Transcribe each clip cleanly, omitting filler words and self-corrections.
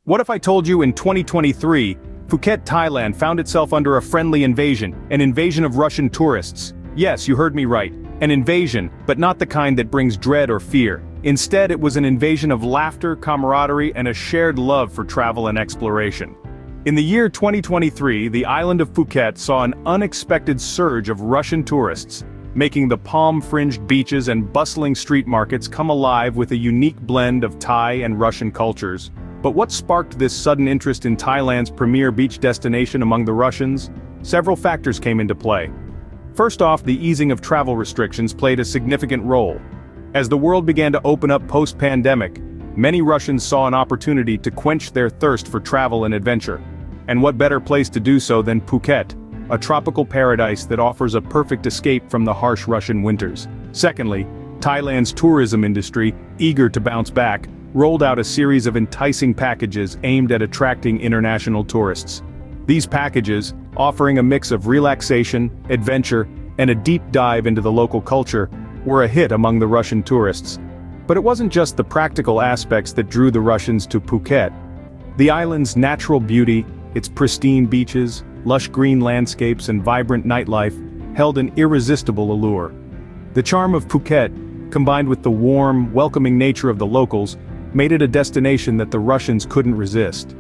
What if I told you in 2023, Phuket, Thailand found itself under a friendly invasion, an invasion of Russian tourists? Yes, you heard me right. An invasion, but not the kind that brings dread or fear. Instead, it was an invasion of laughter, camaraderie, and a shared love for travel and exploration. In the year 2023, the island of Phuket saw an unexpected surge of Russian tourists, making the palm-fringed beaches and bustling street markets come alive with a unique blend of Thai and Russian cultures. But what sparked this sudden interest in Thailand's premier beach destination among the Russians? Several factors came into play. First off, the easing of travel restrictions played a significant role. As the world began to open up post-pandemic, many Russians saw an opportunity to quench their thirst for travel and adventure. And what better place to do so than Phuket, a tropical paradise that offers a perfect escape from the harsh Russian winters. Secondly, Thailand's tourism industry, eager to bounce back, rolled out a series of enticing packages aimed at attracting international tourists. These packages, offering a mix of relaxation, adventure, and a deep dive into the local culture, were a hit among the Russian tourists. But it wasn't just the practical aspects that drew the Russians to Phuket. The island's natural beauty, its pristine beaches, lush green landscapes and vibrant nightlife, held an irresistible allure. The charm of Phuket, combined with the warm, welcoming nature of the locals, made it a destination that the Russians couldn't resist.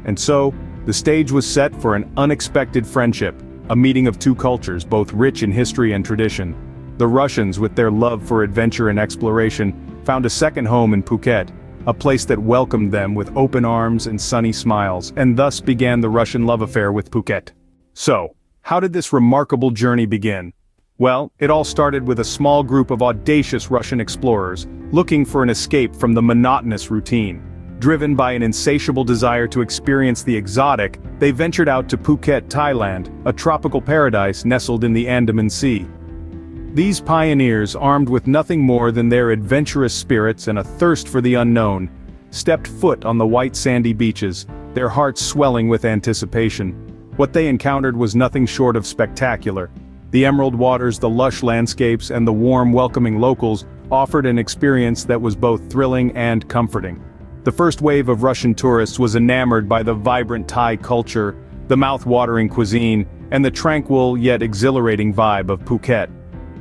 And so, the stage was set for an unexpected friendship, a meeting of two cultures both rich in history and tradition. The Russians, with their love for adventure and exploration, found a second home in Phuket, a place that welcomed them with open arms and sunny smiles, and thus began the Russian love affair with Phuket. So, how did this remarkable journey begin? Well, it all started with a small group of audacious Russian explorers, looking for an escape from the monotonous routine. Driven by an insatiable desire to experience the exotic, they ventured out to Phuket, Thailand, a tropical paradise nestled in the Andaman Sea. These pioneers, armed with nothing more than their adventurous spirits and a thirst for the unknown, stepped foot on the white sandy beaches, their hearts swelling with anticipation. What they encountered was nothing short of spectacular. The emerald waters, the lush landscapes, and the warm, welcoming locals offered an experience that was both thrilling and comforting. The first wave of Russian tourists was enamored by the vibrant Thai culture, the mouth-watering cuisine, and the tranquil yet exhilarating vibe of Phuket.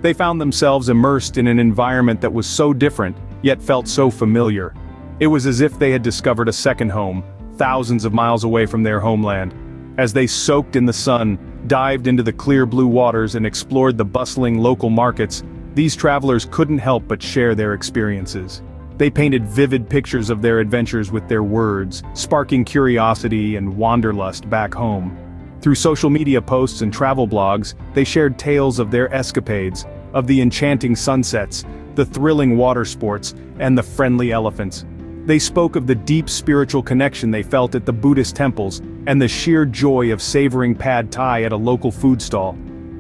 They found themselves immersed in an environment that was so different, yet felt so familiar. It was as if they had discovered a second home, thousands of miles away from their homeland. As they soaked in the sun, dived into the clear blue waters and explored the bustling local markets, these travelers couldn't help but share their experiences. They painted vivid pictures of their adventures with their words, sparking curiosity and wanderlust back home. Through social media posts and travel blogs, they shared tales of their escapades, of the enchanting sunsets, the thrilling water sports, and the friendly elephants. They spoke of the deep spiritual connection they felt at the Buddhist temples, and the sheer joy of savoring pad thai at a local food stall.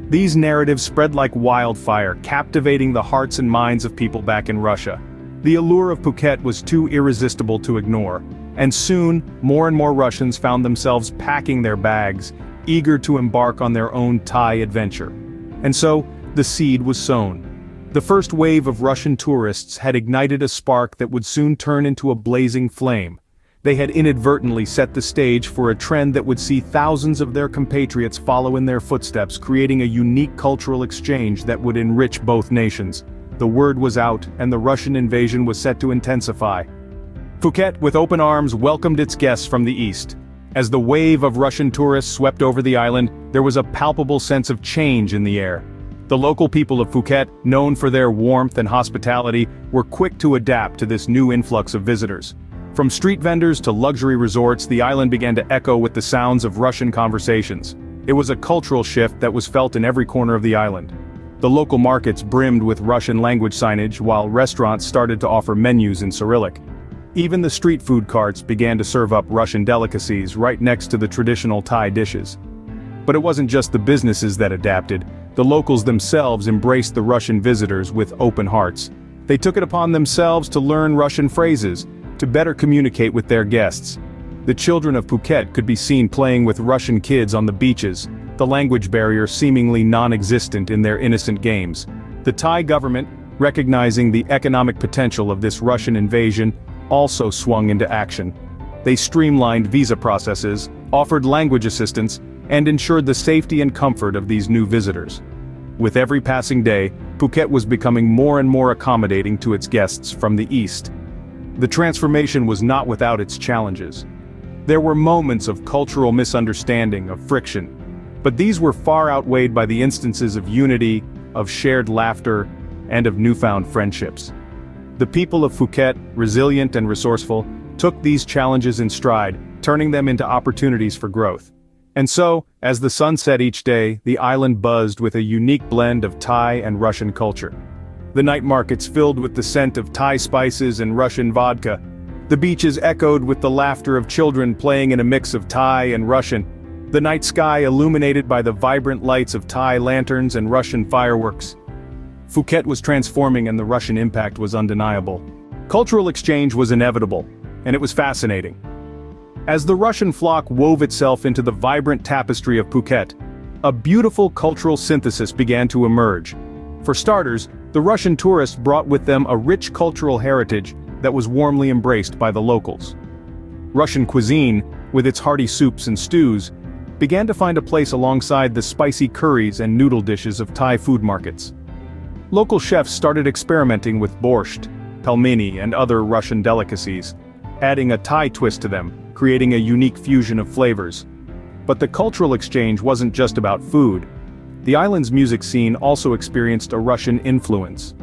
These narratives spread like wildfire, captivating the hearts and minds of people back in Russia. The allure of Phuket was too irresistible to ignore, and soon, more and more Russians found themselves packing their bags, eager to embark on their own Thai adventure. And so, the seed was sown. The first wave of Russian tourists had ignited a spark that would soon turn into a blazing flame. They had inadvertently set the stage for a trend that would see thousands of their compatriots follow in their footsteps, creating a unique cultural exchange that would enrich both nations. The word was out, and the Russian invasion was set to intensify. Phuket, with open arms, welcomed its guests from the east. As the wave of Russian tourists swept over the island, there was a palpable sense of change in the air. The local people of Phuket, known for their warmth and hospitality, were quick to adapt to this new influx of visitors. From street vendors to luxury resorts, the island began to echo with the sounds of Russian conversations. It was a cultural shift that was felt in every corner of the island. The local markets brimmed with Russian language signage, while restaurants started to offer menus in Cyrillic. Even the street food carts began to serve up Russian delicacies right next to the traditional Thai dishes. But it wasn't just the businesses that adapted. The locals themselves embraced the Russian visitors with open hearts. They took it upon themselves to learn Russian phrases, to better communicate with their guests. The children of Phuket could be seen playing with Russian kids on the beaches, the language barrier seemingly non-existent in their innocent games. The Thai government, recognizing the economic potential of this Russian invasion, also swung into action. They streamlined visa processes, offered language assistance, and ensured the safety and comfort of these new visitors. With every passing day, Phuket was becoming more and more accommodating to its guests from the east. The transformation was not without its challenges. There were moments of cultural misunderstanding, of friction, but these were far outweighed by the instances of unity, of shared laughter, and of newfound friendships. The people of Phuket, resilient and resourceful, took these challenges in stride, turning them into opportunities for growth. And so, as the sun set each day, the island buzzed with a unique blend of Thai and Russian culture. The night markets filled with the scent of Thai spices and Russian vodka. The beaches echoed with the laughter of children playing in a mix of Thai and Russian. The night sky illuminated by the vibrant lights of Thai lanterns and Russian fireworks. Phuket was transforming and the Russian impact was undeniable. Cultural exchange was inevitable, and it was fascinating. As the Russian flock wove itself into the vibrant tapestry of Phuket, a beautiful cultural synthesis began to emerge. For starters, the Russian tourists brought with them a rich cultural heritage that was warmly embraced by the locals. Russian cuisine, with its hearty soups and stews, began to find a place alongside the spicy curries and noodle dishes of Thai food markets. Local chefs started experimenting with borscht, pelmeni, and other Russian delicacies, adding a Thai twist to them, creating a unique fusion of flavors. But the cultural exchange wasn't just about food. The island's music scene also experienced a Russian influence.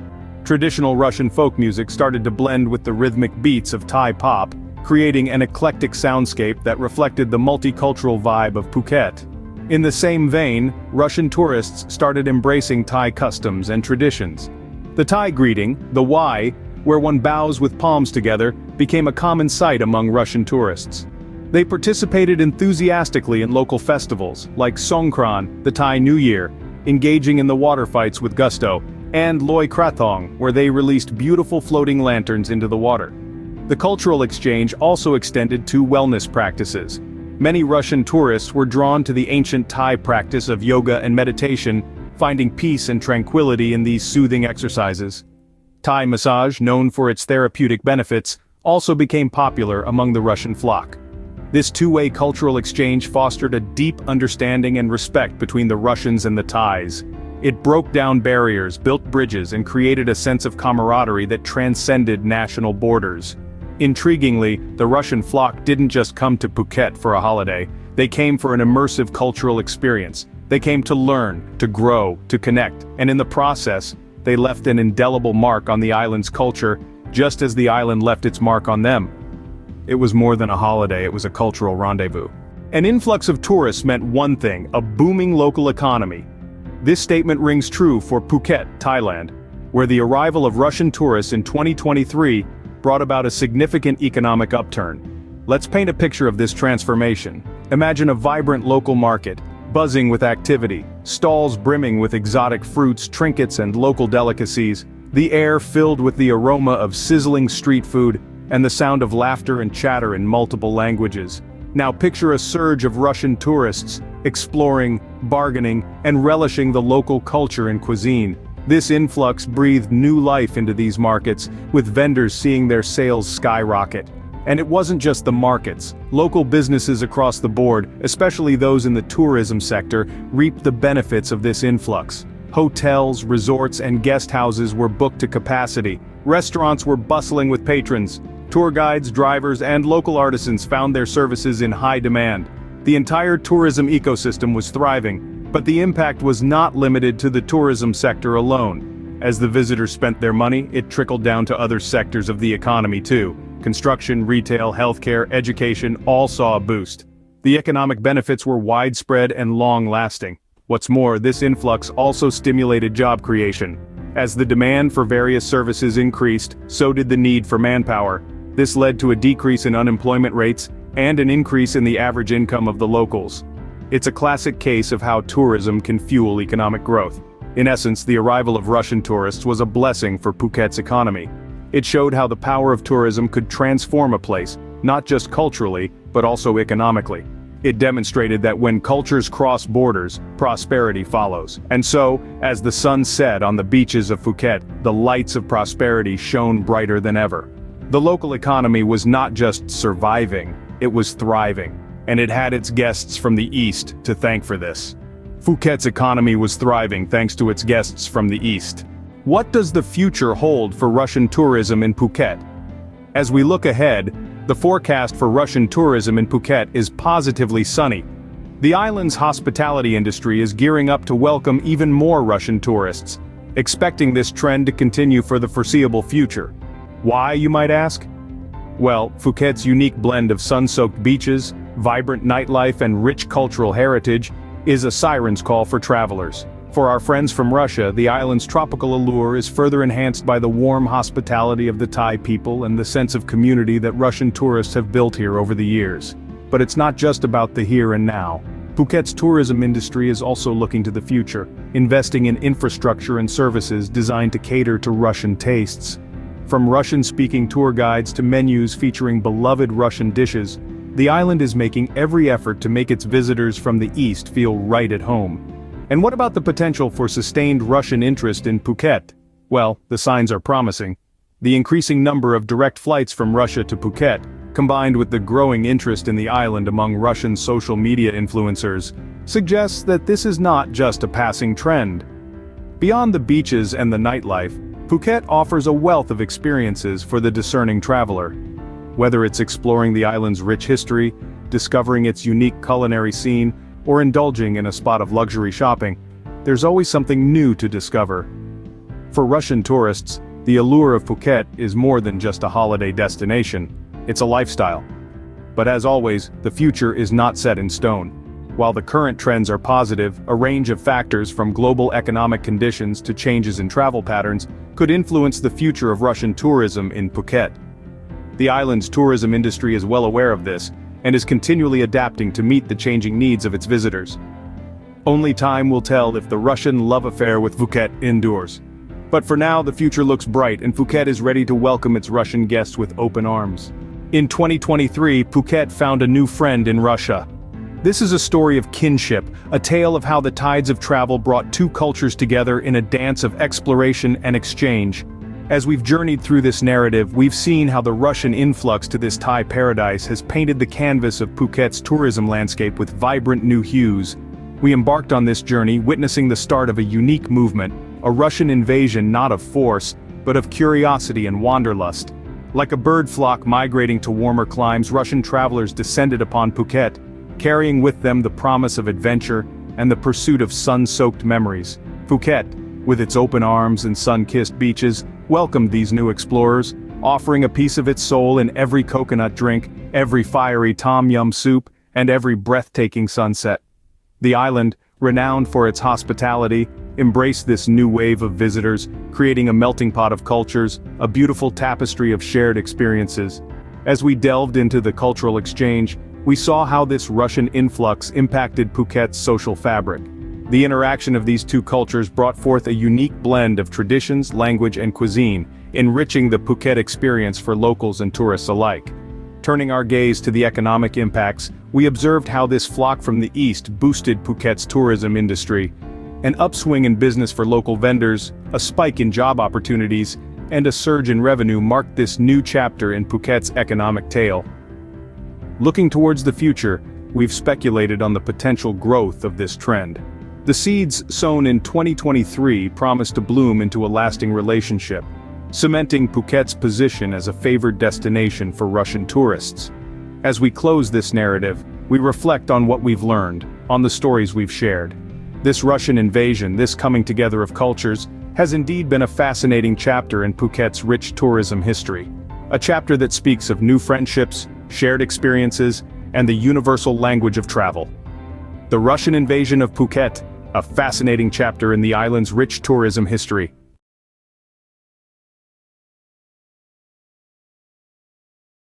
Traditional Russian folk music started to blend with the rhythmic beats of Thai pop, creating an eclectic soundscape that reflected the multicultural vibe of Phuket. In the same vein, Russian tourists started embracing Thai customs and traditions. The Thai greeting, the Y, where one bows with palms together, became a common sight among Russian tourists. They participated enthusiastically in local festivals, like Songkran, the Thai New Year, engaging in the water fights with gusto, and Loi Krathong, where they released beautiful floating lanterns into the water. The cultural exchange also extended to wellness practices. Many Russian tourists were drawn to the ancient Thai practice of yoga and meditation, finding peace and tranquility in these soothing exercises. Thai massage, known for its therapeutic benefits, also became popular among the Russian flock. This two-way cultural exchange fostered a deep understanding and respect between the Russians and the Thais. It broke down barriers, built bridges, and created a sense of camaraderie that transcended national borders. Intriguingly, the Russian flock didn't just come to Phuket for a holiday. They came for an immersive cultural experience. They came to learn, to grow, to connect, and in the process, they left an indelible mark on the island's culture, just as the island left its mark on them. It was more than a holiday, it was a cultural rendezvous. An influx of tourists meant one thing: a booming local economy. This statement rings true for Phuket, Thailand, where the arrival of Russian tourists in 2023 brought about a significant economic upturn. Let's paint a picture of this transformation. Imagine a vibrant local market, buzzing with activity, stalls brimming with exotic fruits, trinkets, and local delicacies, the air filled with the aroma of sizzling street food, and the sound of laughter and chatter in multiple languages. Now picture a surge of Russian tourists, exploring, bargaining, and relishing the local culture and cuisine. This influx breathed new life into these markets, with vendors seeing their sales skyrocket. And it wasn't just the markets. Local businesses across the board, especially those in the tourism sector, reaped the benefits of this influx. Hotels, resorts, and guest houses were booked to capacity. Restaurants were bustling with patrons. Tour guides, drivers, and local artisans found their services in high demand. The entire tourism ecosystem was thriving, but the impact was not limited to the tourism sector alone. As the visitors spent their money, it trickled down to other sectors of the economy too. Construction, retail, healthcare, education all saw a boost. The economic benefits were widespread and long-lasting. What's more, this influx also stimulated job creation. As the demand for various services increased, so did the need for manpower. This led to a decrease in unemployment rates and an increase in the average income of the locals. It's a classic case of how tourism can fuel economic growth. In essence, the arrival of Russian tourists was a blessing for Phuket's economy. It showed how the power of tourism could transform a place, not just culturally, but also economically. It demonstrated that when cultures cross borders, prosperity follows. And so, as the sun set on the beaches of Phuket, the lights of prosperity shone brighter than ever. The local economy was not just surviving, it was thriving, and it had its guests from the East to thank for this. Phuket's economy was thriving thanks to its guests from the East. What does the future hold for Russian tourism in Phuket? As we look ahead, the forecast for Russian tourism in Phuket is positively sunny. The island's hospitality industry is gearing up to welcome even more Russian tourists, expecting this trend to continue for the foreseeable future. Why, you might ask? Well, Phuket's unique blend of sun-soaked beaches, vibrant nightlife and rich cultural heritage is a siren's call for travelers. For our friends from Russia, the island's tropical allure is further enhanced by the warm hospitality of the Thai people and the sense of community that Russian tourists have built here over the years. But it's not just about the here and now. Phuket's tourism industry is also looking to the future, investing in infrastructure and services designed to cater to Russian tastes. From Russian-speaking tour guides to menus featuring beloved Russian dishes, the island is making every effort to make its visitors from the East feel right at home. And what about the potential for sustained Russian interest in Phuket? Well, the signs are promising. The increasing number of direct flights from Russia to Phuket, combined with the growing interest in the island among Russian social media influencers, suggests that this is not just a passing trend. Beyond the beaches and the nightlife, Phuket offers a wealth of experiences for the discerning traveler. Whether it's exploring the island's rich history, discovering its unique culinary scene, or indulging in a spot of luxury shopping, there's always something new to discover. For Russian tourists, the allure of Phuket is more than just a holiday destination. It's a lifestyle. But as always, the future is not set in stone. While the current trends are positive, a range of factors from global economic conditions to changes in travel patterns could influence the future of Russian tourism in Phuket. The island's tourism industry is well aware of this, and is continually adapting to meet the changing needs of its visitors. Only time will tell if the Russian love affair with Phuket endures. But for now, the future looks bright, and Phuket is ready to welcome its Russian guests with open arms. In 2023, Phuket found a new friend in Russia. This is a story of kinship, a tale of how the tides of travel brought two cultures together in a dance of exploration and exchange. As we've journeyed through this narrative, we've seen how the Russian influx to this Thai paradise has painted the canvas of Phuket's tourism landscape with vibrant new hues. We embarked on this journey witnessing the start of a unique movement, a Russian invasion not of force, but of curiosity and wanderlust. Like a bird flock migrating to warmer climes, Russian travelers descended upon Phuket, carrying with them the promise of adventure and the pursuit of sun-soaked memories. Phuket, with its open arms and sun-kissed beaches, welcomed these new explorers, offering a piece of its soul in every coconut drink, every fiery tom yum soup, and every breathtaking sunset. The island, renowned for its hospitality, embraced this new wave of visitors, creating a melting pot of cultures, a beautiful tapestry of shared experiences. As we delved into the cultural exchange, we saw how this Russian influx impacted Phuket's social fabric. The interaction of these two cultures brought forth a unique blend of traditions, language, and cuisine, enriching the Phuket experience for locals and tourists alike. Turning our gaze to the economic impacts, we observed how this flock from the east boosted Phuket's tourism industry. An upswing in business for local vendors, a spike in job opportunities, and a surge in revenue marked this new chapter in Phuket's economic tale. Looking towards the future, we've speculated on the potential growth of this trend. The seeds sown in 2023 promise to bloom into a lasting relationship, cementing Phuket's position as a favored destination for Russian tourists. As we close this narrative, we reflect on what we've learned, on the stories we've shared. This Russian invasion, this coming together of cultures, has indeed been a fascinating chapter in Phuket's rich tourism history. A chapter that speaks of new friendships, shared experiences, and the universal language of travel. The Russian invasion of Phuket, a fascinating chapter in the island's rich tourism history.